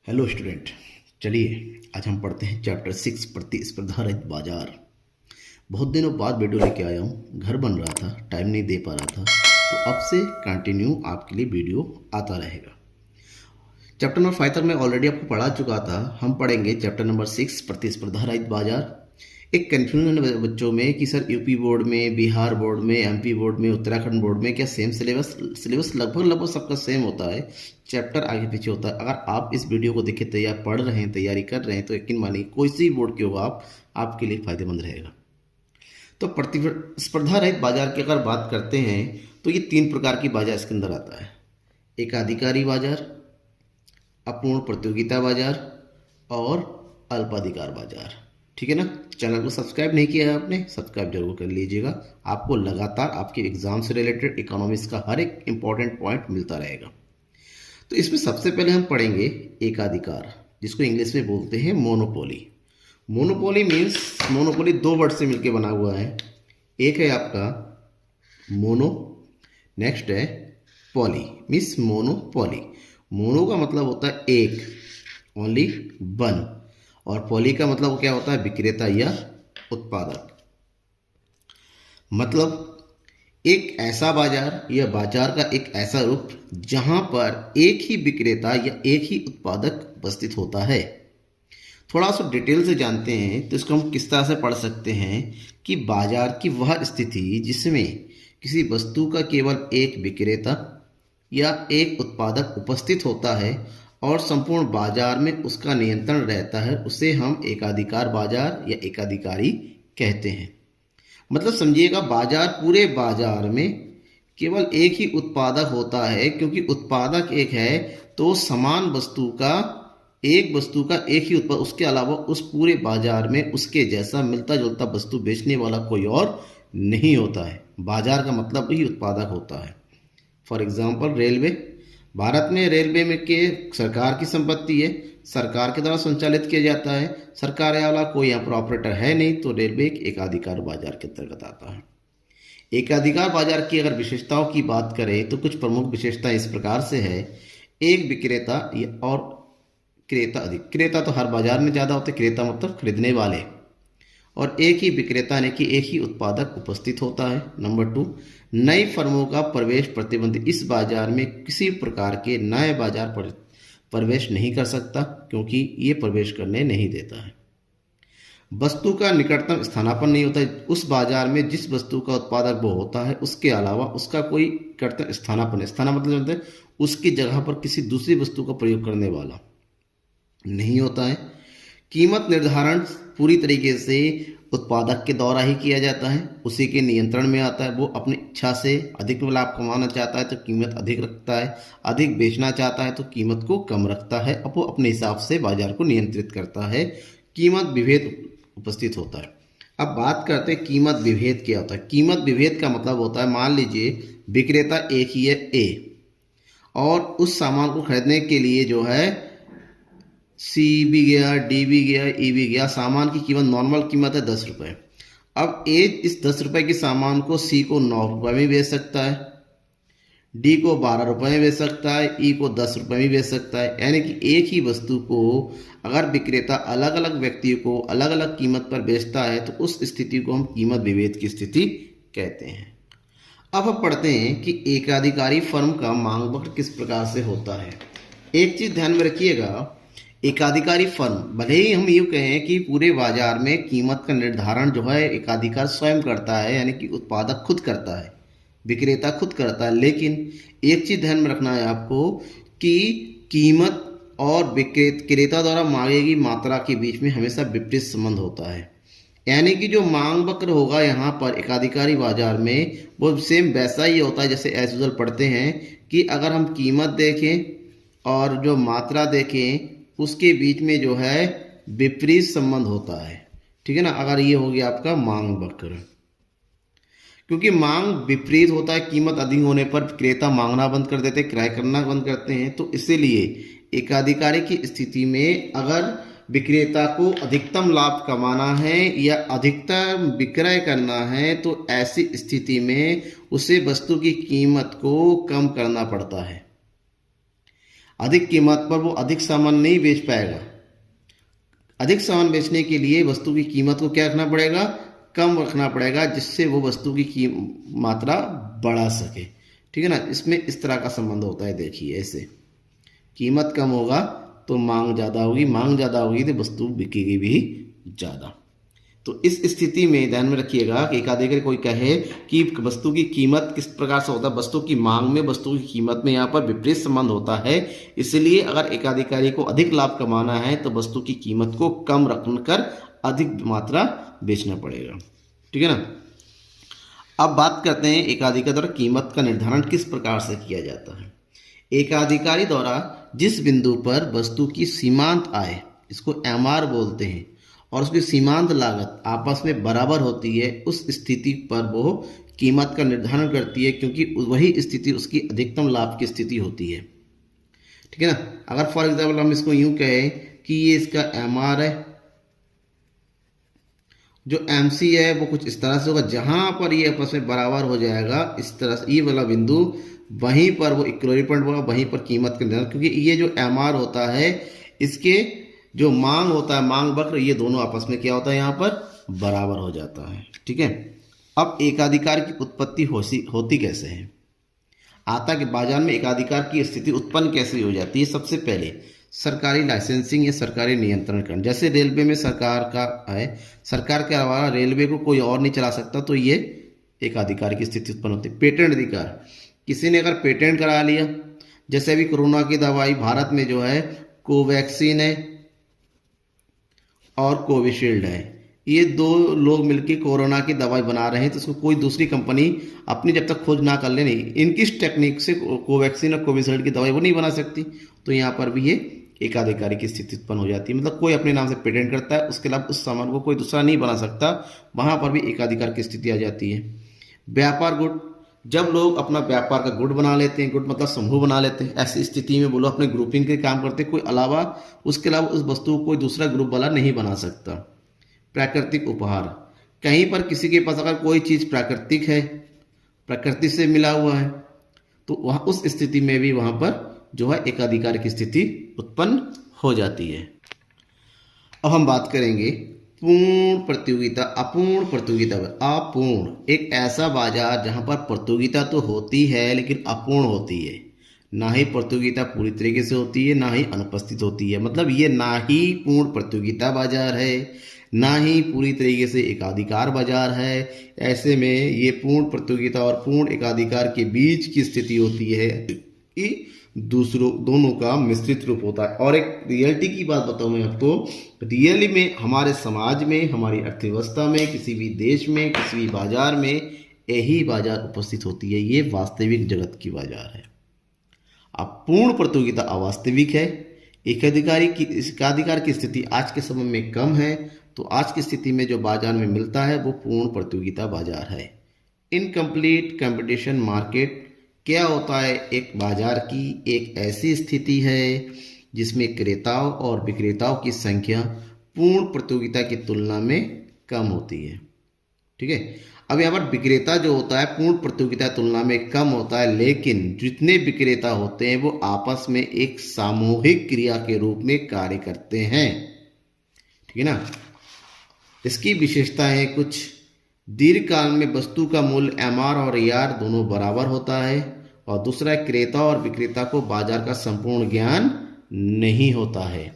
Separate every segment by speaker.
Speaker 1: Hello student. चलिए आज हम पढ़ते हैं चैप्टर 6 प्रतिस्पर्धा रहित बाजार। बहुत दिनों बाद वीडियो लेके आया हूँ। घर बन रहा था, टाइम नहीं दे पा रहा था, तो अब से कंटिन्यू आपके लिए वीडियो आता रहेगा। चैप्टर नंबर 5 तक मैं ऑलरेडी आपको पढ़ा चुका था। हम पढ़ेंगे चैप्टर नंबर 6 प्रतिस्पर्धा रहित बाजार। एक कन्फ्यूजन है बच्चों में कि सर यूपी बोर्ड में, बिहार बोर्ड में, एमपी बोर्ड में, उत्तराखंड बोर्ड में क्या सेम सिलेबस लगभग सबका सेम होता है, चैप्टर आगे पीछे होता है। अगर आप इस वीडियो को देखे तैयार पढ़ रहे हैं, तैयारी कर रहे हैं, तो यकीन मानिए कोई सी बोर्ड के हो आप, आपके लिए फायदेमंद रहेगा। तो प्रतिस्पर्धा रहित बाजार की अगर बात करते हैं तो ये 3 प्रकार की बाजार इसके अंदर आता है। एकाधिकारी बाजार, अपूर्ण प्रतियोगिता बाजार और अल्पाधिकार बाजार। ठीक है ना। चैनल को सब्सक्राइब नहीं किया है आपने, सब्सक्राइब जरूर कर लीजिएगा। आपको लगातार आपके एग्जाम से रिलेटेड इकोनॉमिक्स का हर एक इंपॉर्टेंट पॉइंट मिलता रहेगा। तो इसमें सबसे पहले हम पढ़ेंगे एकाधिकार, जिसको इंग्लिश में बोलते हैं monopoly. Monopoly means, monopoly 2 word से मिलकर बना हुआ है। एक है आपका मोनो, नेक्स्ट है पॉली मीन्स मोनोपोली। मोनो का मतलब होता है एक, ओनली वन, और पॉली का मतलब क्या होता है, विक्रेता या उत्पादक। मतलब एक ऐसा बाजार या बाजार का एक ऐसा रूप जहां पर एक ही विक्रेता या एक ही उत्पादक उपस्थित होता है। थोड़ा सा डिटेल से जानते हैं तो इसको हम किस तरह से पढ़ सकते हैं कि बाजार की वह स्थिति जिसमें किसी वस्तु का केवल एक विक्रेता या एक उत्पादक उपस्थित होता है और संपूर्ण बाजार में उसका नियंत्रण रहता है, उसे हम एकाधिकार बाजार या एकाधिकारी कहते हैं। मतलब समझिएगा, बाजार, पूरे बाजार में केवल एक ही उत्पादक होता है, क्योंकि उत्पादक एक है तो समान वस्तु का, एक वस्तु का एक ही उत्पाद, उसके अलावा उस पूरे बाजार में उसके जैसा मिलता जुलता वस्तु बेचने वाला कोई और नहीं होता है। बाजार का मतलब ही उत्पादक होता है। फॉर एग्जाम्पल रेलवे, भारत में रेलवे में के सरकार की संपत्ति है, सरकार के द्वारा संचालित किया जाता है। सरकार वाला कोई यहाँ पर ऑपरेटर है नहीं, तो रेलवे एक एकाधिकार बाजार के अंतर्गत आता है। एकाधिकार बाजार की अगर विशेषताओं की बात करें तो कुछ प्रमुख विशेषताएं इस प्रकार से है। एक विक्रेता और क्रेता अधिक। क्रेता तो हर बाजार में ज़्यादा होते, क्रेता मतलब खरीदने वाले, और एक ही विक्रेता यानी कि एक ही उत्पादक उपस्थित होता है। नंबर 2, नई फर्मों का प्रवेश प्रतिबंध। इस बाजार में किसी प्रकार के नए बाजार पर प्रवेश नहीं कर सकता, क्योंकि ये प्रवेश करने नहीं देता है। वस्तु का निकटतम स्थानापन्न नहीं होता है। उस बाजार में जिस वस्तु का उत्पादक वो होता है, उसके अलावा उसका कोई निकटतम स्थानापन्न, स्थाना मतलब जानते हैं उसकी जगह पर किसी दूसरी वस्तु का प्रयोग करने वाला नहीं होता है। कीमत निर्धारण पूरी तरीके से उत्पादक के द्वारा ही किया जाता है, उसी के नियंत्रण में आता है। वो अपनी इच्छा से अधिक लाभ कमाना चाहता है तो कीमत अधिक रखता है, अधिक बेचना चाहता है तो कीमत को कम रखता है। अब वो अपने हिसाब से बाजार को नियंत्रित करता है। कीमत विभेद उपस्थित होता है। अब बात करते हैं कीमत विभेद क्या होता है। कीमत विभेद का मतलब होता है, मान लीजिए विक्रेता एक ही है ए, और उस सामान को खरीदने के लिए जो है सी भी गया, डी भी गया, ई भी गया। सामान की कीमत, नॉर्मल कीमत है 10 रुपये। अब ए इस 10 रुपये के सामान को सी को 9 रुपये में बेच सकता है, डी को 12 रुपये में बेच सकता है, ई को 10 रुपये में बेच सकता है। यानी कि एक ही वस्तु को अगर विक्रेता अलग अलग व्यक्तियों को अलग अलग कीमत पर बेचता है तो उस स्थिति को हम कीमत विभेद की स्थिति कहते हैं। अब हम पढ़ते हैं कि एकाधिकारी फर्म का मांग वक्र किस प्रकार से होता है। एक चीज ध्यान में रखिएगा, एकाधिकारी फर्म, भले ही हम यूँ कहें कि पूरे बाजार में कीमत का निर्धारण जो है एकाधिकार स्वयं करता है, यानी कि उत्पादक खुद करता है, विक्रेता खुद करता है, लेकिन एक चीज़ ध्यान में रखना है आपको कि कीमत और विक्रेता द्वारा मांगे गई मात्रा के बीच में हमेशा विपरीत संबंध होता है। यानी कि जो मांग वक्र होगा यहाँ पर एकाधिकारी बाजार में, वो सेम वैसा ही होता है जैसे एज यूजुअल पढ़ते हैं कि अगर हम कीमत देखें और जो मात्रा देखें, उसके बीच में जो है विपरीत संबंध होता है। ठीक है ना। अगर ये हो गया आपका मांग वक्र, क्योंकि मांग विपरीत होता है, कीमत अधिक होने पर विक्रेता मांगना बंद कर देते, क्रय करना बंद करते हैं। तो इसीलिए एकाधिकारी की स्थिति में अगर विक्रेता को अधिकतम लाभ कमाना है या अधिकतम विक्रय करना है, तो ऐसी स्थिति में उसे वस्तु की कीमत को कम करना पड़ता है। अधिक कीमत पर वो अधिक सामान नहीं बेच पाएगा। अधिक सामान बेचने के लिए वस्तु की कीमत को क्या रखना पड़ेगा, कम रखना पड़ेगा, जिससे वो वस्तु की मात्रा बढ़ा सके। ठीक है ना, इसमें इस तरह का संबंध होता है। देखिए ऐसे कीमत कम होगा तो मांग ज़्यादा होगी, मांग ज़्यादा होगी तो वस्तु बिकेगी भी ज़्यादा। तो इस स्थिति में ध्यान में रखिएगा कि एकाधिकारी कोई कहे कि वस्तु की कीमत किस प्रकार से होता है, वस्तु की मांग में वस्तु की कीमत में यहाँ पर विपरीत संबंध होता है। इसलिए अगर एकाधिकारी को अधिक लाभ कमाना है तो वस्तु की कीमत को कम रखकर अधिक मात्रा बेचना पड़ेगा। ठीक है ना। अब बात करते हैं एकाधिकारी द्वारा कीमत का निर्धारण किस प्रकार से किया जाता है। एकाधिकारी द्वारा जिस बिंदु पर वस्तु की सीमांत आय, इसको एमआर बोलते हैं, और उसकी सीमांत लागत आपस में बराबर होती है, उस स्थिति पर वो कीमत का निर्धारण करती है, क्योंकि वही स्थिति उसकी अधिकतम लाभ की स्थिति होती है। ठीक है ना। अगर फॉर एग्जाम्पल हम इसको यूं कहें कि ये इसका एमआर है, जो एमसी है वो कुछ इस तरह से होगा, जहां पर ये आपस में बराबर हो जाएगा इस तरह से, ये वाला बिंदु, वहीं पर वो इक्विलिब्रियम पॉइंट होगा, वहीं पर कीमत का निर्धारण, क्योंकि ये जो एमआर होता है इसके जो मांग होता है, मांग वक्र, ये दोनों आपस में क्या होता है, यहाँ पर बराबर हो जाता है। ठीक है। अब एकाधिकार की उत्पत्ति होती कैसे है, आता कि बाजार में एकाधिकार की स्थिति उत्पन्न कैसे हो जाती है। सबसे पहले सरकारी लाइसेंसिंग या सरकारी नियंत्रण, जैसे रेलवे में सरकार का है, सरकार के अलावा रेलवे को कोई और नहीं चला सकता, तो ये एकाधिकार की स्थिति उत्पन्न होती है। पेटेंट अधिकार, किसी ने अगर पेटेंट करा लिया, जैसे अभी कोरोना की दवाई भारत में जो है कोवैक्सीन है और कोविशील्ड है, ये दो लोग मिलकर कोरोना की दवाई बना रहे हैं, तो उसको कोई दूसरी कंपनी अपनी जब तक खोज ना कर ले, नहीं इनकी टेक्निक से कोवैक्सीन और कोविशील्ड की दवाई वो नहीं बना सकती, तो यहाँ पर भी ये एकाधिकारी की स्थिति उत्पन्न हो जाती है। मतलब कोई अपने नाम से पेटेंट करता है, उसके अलावा उस सामान को कोई दूसरा नहीं बना सकता, वहाँ पर भी एकाधिकार की स्थिति आ जाती है। व्यापार गुट, जब लोग अपना व्यापार का गुट बना लेते हैं, गुट मतलब समूह बना लेते हैं, ऐसी स्थिति में बोलो अपने ग्रुपिंग के काम करते हैं, कोई अलावा उसके अलावा उस वस्तु को कोई दूसरा ग्रुप वाला नहीं बना सकता। प्राकृतिक उपहार, कहीं पर किसी के पास अगर कोई चीज़ प्राकृतिक है, प्रकृति से मिला हुआ है, तो वहाँ उस स्थिति में भी वहाँ पर जो है एकाधिकार की स्थिति उत्पन्न हो जाती है। अब हम बात करेंगे पूर्ण प्रतियोगिता, अपूर्ण प्रतियोगिता। अपूर्ण, एक ऐसा बाजार जहां पर प्रतियोगिता तो होती है लेकिन अपूर्ण होती है, ना ही प्रतियोगिता पूरी तरीके से होती है, ना ही अनुपस्थित होती है। मतलब ये ना ही पूर्ण प्रतियोगिता बाजार है, ना ही पूरी तरीके से एकाधिकार बाजार है। ऐसे में ये पूर्ण प्रतियोगिता और पूर्ण एकाधिकार के बीच की स्थिति होती है कि दोनों का मिश्रित रूप होता है। और एक रियलिटी की बात बताऊं मैं आपको, रियली में हमारे समाज में, हमारी अर्थव्यवस्था में, किसी भी देश में, किसी भी बाजार में यही बाजार उपस्थित होती है। ये वास्तविक जगत की बाजार है। अब पूर्ण प्रतियोगिता अवास्तविक है। एकाधिकार की स्थिति आज के समय में कम है, तो आज की स्थिति में जो बाजार में मिलता है वो पूर्ण प्रतियोगिता बाजार है। इनकम्प्लीट कंपटीशन मार्केट क्या होता है, एक बाजार की एक ऐसी स्थिति है जिसमें क्रेताओं और विक्रेताओं की संख्या पूर्ण प्रतियोगिता की तुलना में कम होती है। ठीक है। अब यहाँ पर विक्रेता जो होता है पूर्ण प्रतियोगिता की तुलना में कम होता है, लेकिन जितने विक्रेता होते हैं वो आपस में एक सामूहिक क्रिया के रूप में कार्य करते हैं। ठीक है ना। इसकी विशेषताएं कुछ, दीर्घकाल में वस्तु का मूल्य एमआर और ईआर दोनों बराबर होता है, और दूसरा क्रेता और विक्रेता को बाजार का संपूर्ण ज्ञान नहीं होता है।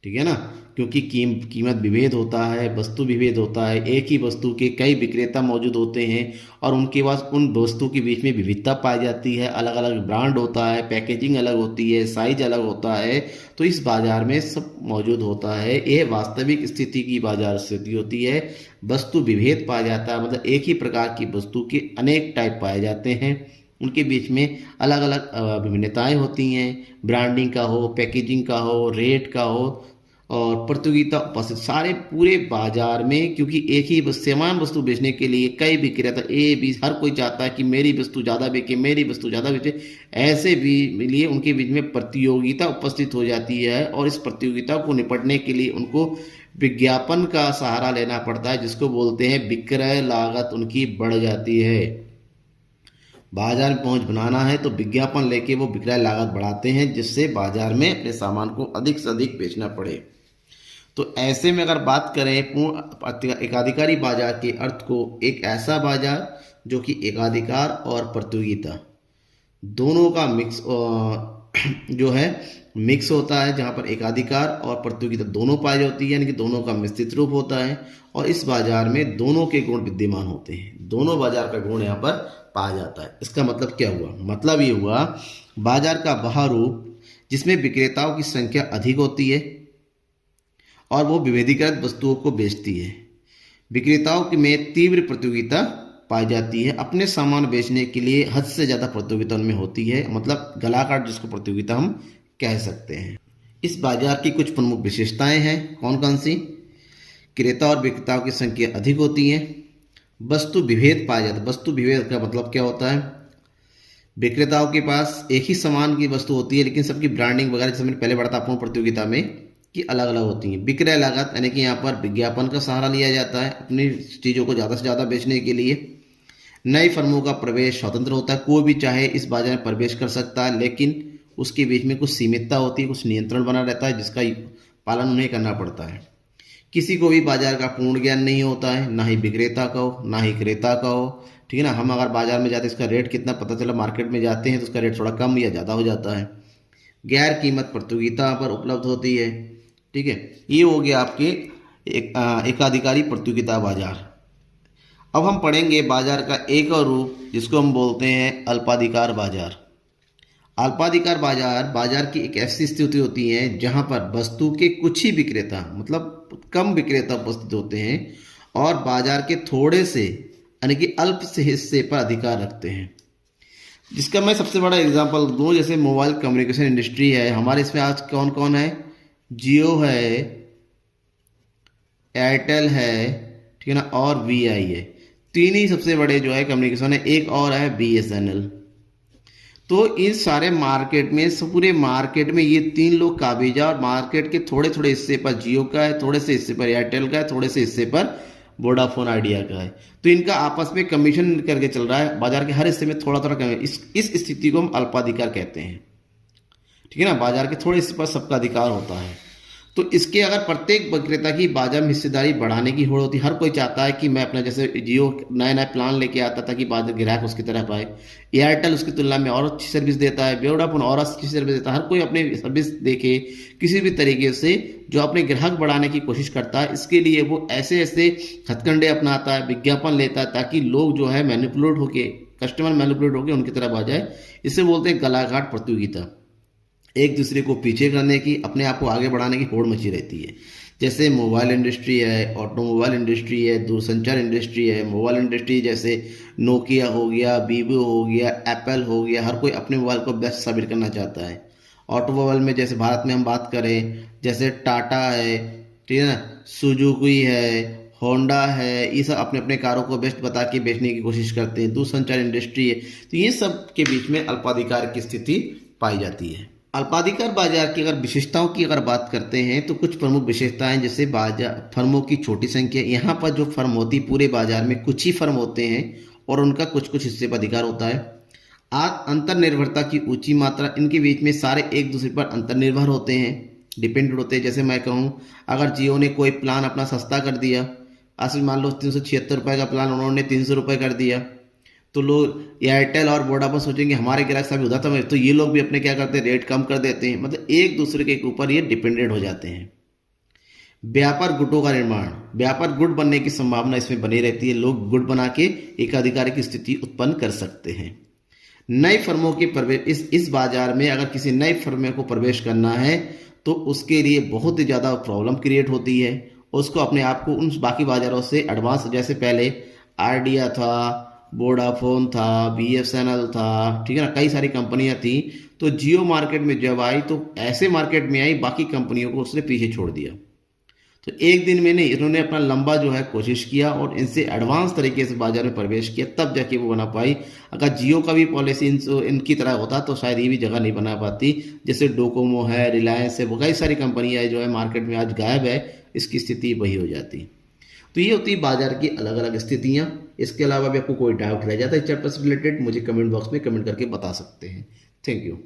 Speaker 1: ठीक है ना, क्योंकि कीमत विभेद होता है, वस्तु विभेद होता है, एक ही वस्तु के कई विक्रेता मौजूद होते हैं और उनके पास उन वस्तु के बीच में विविधता पाई जाती है, अलग अलग ब्रांड होता है, पैकेजिंग अलग होती है, साइज अलग होता है, तो इस बाजार में सब मौजूद होता है। यह वास्तविक स्थिति की बाजार स्थिति होती है। वस्तु विभेद पाया जाता है, मतलब एक ही प्रकार की वस्तु के अनेक टाइप पाए जाते हैं, उनके बीच में अलग अलग विभिन्नताएं होती हैं, ब्रांडिंग का हो, पैकेजिंग का हो, रेट का हो, और प्रतियोगिता उपस्थित सारे पूरे बाजार में, क्योंकि एक ही समान वस्तु बेचने के लिए कई विक्रेता ए बी, हर कोई चाहता है कि मेरी वस्तु ज़्यादा बिके, मेरी वस्तु ज़्यादा बिके, ऐसे भी लिए उनके बीच में प्रतियोगिता उपस्थित हो जाती है। और इस प्रतियोगिता को निपटने के लिए उनको विज्ञापन का सहारा लेना पड़ता है, जिसको बोलते हैं विक्रय लागत उनकी बढ़ जाती है। बाजार में पहुंच बनाना है तो विज्ञापन लेके वो विक्रय लागत बढ़ाते हैं, जिससे बाजार में अपने सामान को अधिक से अधिक बेचना पड़े। तो ऐसे में अगर बात करें पूर्ण एकाधिकारी बाजार के अर्थ को, एक ऐसा बाजार जो कि एकाधिकार और प्रतियोगिता दोनों का मिक्स जो है मिक्स होता है, जहाँ पर एकाधिकार और प्रतियोगिता दोनों पाई जाती है, यानी कि दोनों का मिश्रित रूप होता है। और इस बाजार में दोनों के गुण विद्यमान होते हैं, दोनों बाजार का गुण यहाँ पर पाया जाता है। इसका मतलब क्या हुआ? मतलब ये हुआ बाजार का वह रूप जिसमें विक्रेताओं की संख्या अधिक होती है और वो विभेदीकृत वस्तुओं को बेचती है। विक्रेताओं में तीव्र प्रतियोगिता पाई जाती है, अपने सामान बेचने के लिए हद से ज़्यादा प्रतियोगिता उनमें होती है, मतलब गलाकाट जिसको प्रतियोगिता हम कह सकते हैं। इस बाजार की कुछ प्रमुख विशेषताएं हैं। कौन कौन सी? क्रेता और विक्रेताओं की संख्या अधिक होती है, वस्तु विभेद पाया जाता है। वस्तु विभेद का मतलब क्या होता है? विक्रेताओं के पास एक ही सामान की वस्तु होती है, लेकिन सबकी ब्रांडिंग वगैरह जैसे मैंने पहले बढ़ा था पूर्ण प्रतियोगिता में कि अलग अलग होती हैं। विक्रय लागत यानी कि यहाँ पर विज्ञापन का सहारा लिया जाता है अपनी चीज़ों को ज़्यादा से ज़्यादा बेचने के लिए। नई फर्मों का प्रवेश स्वतंत्र होता है, कोई भी चाहे इस बाजार में प्रवेश कर सकता है, लेकिन उसके बीच में कुछ सीमितता होती है, कुछ नियंत्रण बना रहता है जिसका पालन उन्हें करना पड़ता है। किसी को भी बाजार का पूर्ण ज्ञान नहीं होता है, ना ही विक्रेता का हो ना ही क्रेता का हो। ठीक है ना, हम अगर बाजार में जाते हैं इसका रेट कितना पता चला, मार्केट में जाते हैं तो उसका रेट थोड़ा कम या ज़्यादा हो जाता है। गैर कीमत प्रतियोगिता पर उपलब्ध होती है। ठीक है, ये हो गया आपके एकाधिकारी प्रतियोगिता बाजार। अब हम पढ़ेंगे बाजार का एक और रूप जिसको हम बोलते हैं अल्पाधिकार बाजार। अल्पाधिकार बाजार बाजार की एक ऐसी स्थिति होती है जहां पर वस्तु के कुछ ही विक्रेता, मतलब कम विक्रेता उपस्थित होते हैं और बाजार के थोड़े से यानी कि अल्प से हिस्से पर अधिकार रखते हैं। जिसका मैं सबसे बड़ा एग्जांपल दूं, जैसे मोबाइल कम्युनिकेशन इंडस्ट्री है हमारे, इसमें आज कौन कौन है? जियो है, एयरटेल है, ठीक है ना, और वीआई है। तीन ही सबसे बड़े जो है कम्युनिकेशन है, एक और है बीएसएनएल। तो इस सारे मार्केट में, पूरे मार्केट में ये तीन लोग काबिजा, और मार्केट के थोड़े थोड़े हिस्से पर जियो का है, थोड़े से हिस्से पर एयरटेल का है, थोड़े से हिस्से पर वोडाफोन आइडिया का है। तो इनका आपस में कमीशन करके चल रहा है, बाजार के हर हिस्से में थोड़ा थोड़ा कम है। इस स्थिति को हम अल्पाधिकार कहते हैं। ठीक है ना, बाजार के थोड़े हिस्से पर सबका अधिकार होता है। तो इसके अगर प्रत्येक विक्रेता की बाजार में हिस्सेदारी बढ़ाने की होड़ होती है। हर कोई चाहता है कि मैं अपना, जैसे जियो नए नए प्लान लेके आता था कि बाजार ग्राहक उसकी तरह पाए, एयरटेल उसकी तुलना में और अच्छी सर्विस देता है, वोडाफोन और अच्छी सर्विस देता है। हर कोई अपनी सर्विस देके किसी भी तरीके से जो अपने ग्राहक बढ़ाने की कोशिश करता है, इसके लिए वो ऐसे ऐसे हथकंडे अपनाता है, विज्ञापन लेता है, ताकि लोग जो है मैनिपुलेट होके, कस्टमर मैनिपुलेट होकर उनकी तरफ आ जाए। इसे बोलते हैं गलाघाट प्रतियोगिता। एक दूसरे को पीछे करने की, अपने आप को आगे बढ़ाने की होड़ मची रहती है। जैसे मोबाइल इंडस्ट्री है, ऑटोमोबाइल इंडस्ट्री है, दूरसंचार इंडस्ट्री है। मोबाइल इंडस्ट्री जैसे नोकिया हो गया, वीवो हो गया, एप्पल हो गया, हर कोई अपने मोबाइल को बेस्ट साबित करना चाहता है। ऑटोमोबाइल में जैसे भारत में हम बात करें, जैसे टाटा है, ठीक है ना, सुजुकी है, होंडा है, ये सब अपने अपने कारों को बेस्ट बता के बेचने की कोशिश करते हैं। दूरसंचार इंडस्ट्री है, तो ये सब के बीच में अल्पाधिकार की स्थिति पाई जाती है। अल्पाधिकार बाजार की अगर विशेषताओं की अगर बात करते हैं तो कुछ प्रमुख विशेषताएं, जैसे बाजार फर्मों की छोटी संख्या। यहाँ पर जो फर्म होती पूरे बाजार में कुछ ही फर्म होते हैं और उनका कुछ कुछ हिस्से पर अधिकार होता है। अंतरनिर्भरता की ऊंची मात्रा, इनके बीच में सारे एक दूसरे पर अंतर्निर्भर होते हैं, डिपेंडेंट होते हैं। जैसे मैं कहूँ, अगर जियो ने कोई प्लान अपना सस्ता कर दिया, आज मान लो 376 रुपये का प्लान उन्होंने 300 रुपये कर दिया, तो लोग एयरटेल और वोडाफोन सोचेंगे हमारे ग्राहक सभी उधार था, तो ये लोग भी अपने क्या करते हैं, रेट कम कर देते हैं। मतलब एक दूसरे के ऊपर ये डिपेंडेंट हो जाते हैं। व्यापार गुटों का निर्माण, व्यापार गुट बनने की संभावना इसमें बनी रहती है। लोग गुट बना के एकाधिकार की स्थिति उत्पन्न कर सकते हैं। नई फर्मों के प्रवेश, इस बाजार में अगर किसी नई फर्म को प्रवेश करना है तो उसके लिए बहुत ही ज़्यादा प्रॉब्लम क्रिएट होती है। उसको अपने आप को उन बाकी बाजारों से एडवांस, जैसे पहले आइडिया था, वोडाफोन था, बीएसएनएल था, ठीक है ना, कई सारी कंपनियां थी। तो जियो मार्केट में जब आई तो ऐसे मार्केट में आई, बाकी कंपनियों को उसने पीछे छोड़ दिया। तो एक दिन में नहीं, इन्होंने अपना लंबा जो है कोशिश किया और इनसे एडवांस तरीके से बाजार में प्रवेश किया, तब जाके वो बना पाई। अगर जियो का भी पॉलिसी इनकी तरह होता तो शायद ये भी जगह नहीं बना पाती। जैसे डोकोमो है, रिलायंस है, वो कई सारी कंपनियां जो है मार्केट में आज गायब है, इसकी स्थिति वही हो जाती। तो ये होती है बाजार की अलग अलग स्थितियाँ। इसके अलावा भी आपको कोई डाउट रह जाता है इस चैप्टर से रिलेटेड, मुझे कमेंट बॉक्स में कमेंट करके बता सकते हैं। Thank you.